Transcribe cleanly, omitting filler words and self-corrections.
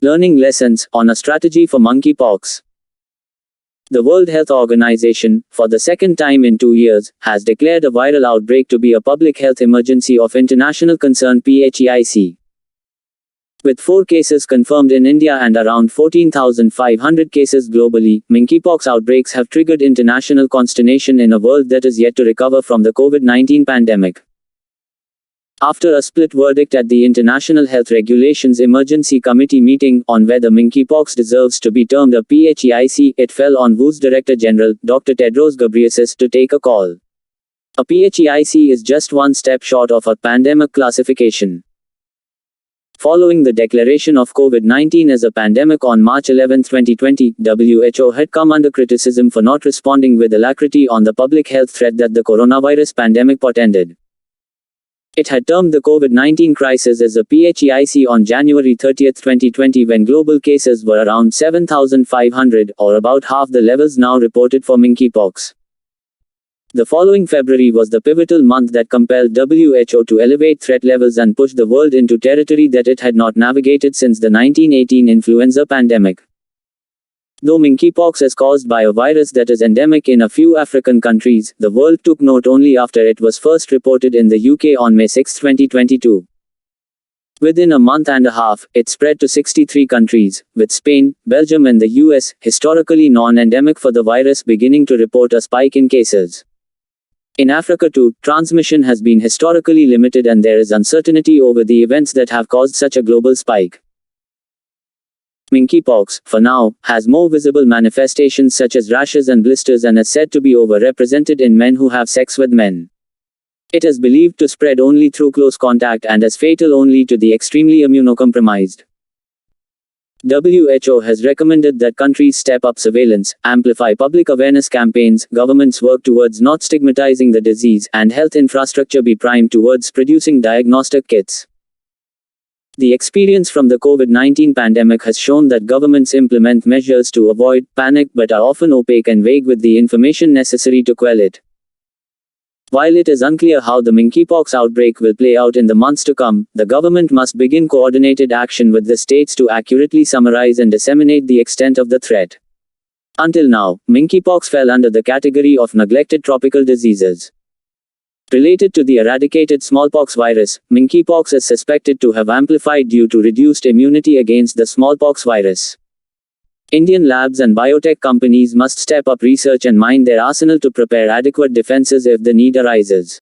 Learning lessons on a strategy for monkeypox. The World Health Organization, for the second time in 2 years, has declared a viral outbreak to be a public health emergency of international concern (PHEIC). With 4 cases confirmed in India and around 14,500 cases globally, monkeypox outbreaks have triggered international consternation in a world that is yet to recover from the COVID-19 pandemic. After a split verdict at the International Health Regulations Emergency Committee meeting on whether monkeypox deserves to be termed a PHEIC, it fell on WHO's Director General, Dr. Tedros Ghebreyesus, to take a call. A PHEIC is just one step short of a pandemic classification. Following the declaration of COVID-19 as a pandemic on March 11, 2020, WHO had come under criticism for not responding with alacrity on the public health threat that the coronavirus pandemic portended. It had termed the COVID-19 crisis as a PHEIC on January 30, 2020, when global cases were around 7,500, or about half the levels now reported for monkeypox. The following February was the pivotal month that compelled WHO to elevate threat levels and push the world into territory that it had not navigated since the 1918 influenza pandemic. Though monkeypox is caused by a virus that is endemic in a few African countries, the world took note only after it was first reported in the UK on May 6, 2022. Within a month and a half, it spread to 63 countries, with Spain, Belgium and the US, historically non-endemic for the virus, beginning to report a spike in cases. In Africa too, transmission has been historically limited and there is uncertainty over the events that have caused such a global spike. Monkeypox, for now, has more visible manifestations such as rashes and blisters and is said to be overrepresented in men who have sex with men. It is believed to spread only through close contact and is fatal only to the extremely immunocompromised. WHO has recommended that countries step up surveillance, amplify public awareness campaigns, governments work towards not stigmatizing the disease, and health infrastructure be primed towards producing diagnostic kits. The experience from the COVID-19 pandemic has shown that governments implement measures to avoid panic but are often opaque and vague with the information necessary to quell it. While it is unclear how the monkeypox outbreak will play out in the months to come, the government must begin coordinated action with the states to accurately summarize and disseminate the extent of the threat. Until now, monkeypox fell under the category of neglected tropical diseases. Related to the eradicated smallpox virus, monkeypox is suspected to have amplified due to reduced immunity against the smallpox virus. Indian labs and biotech companies must step up research and mine their arsenal to prepare adequate defenses if the need arises.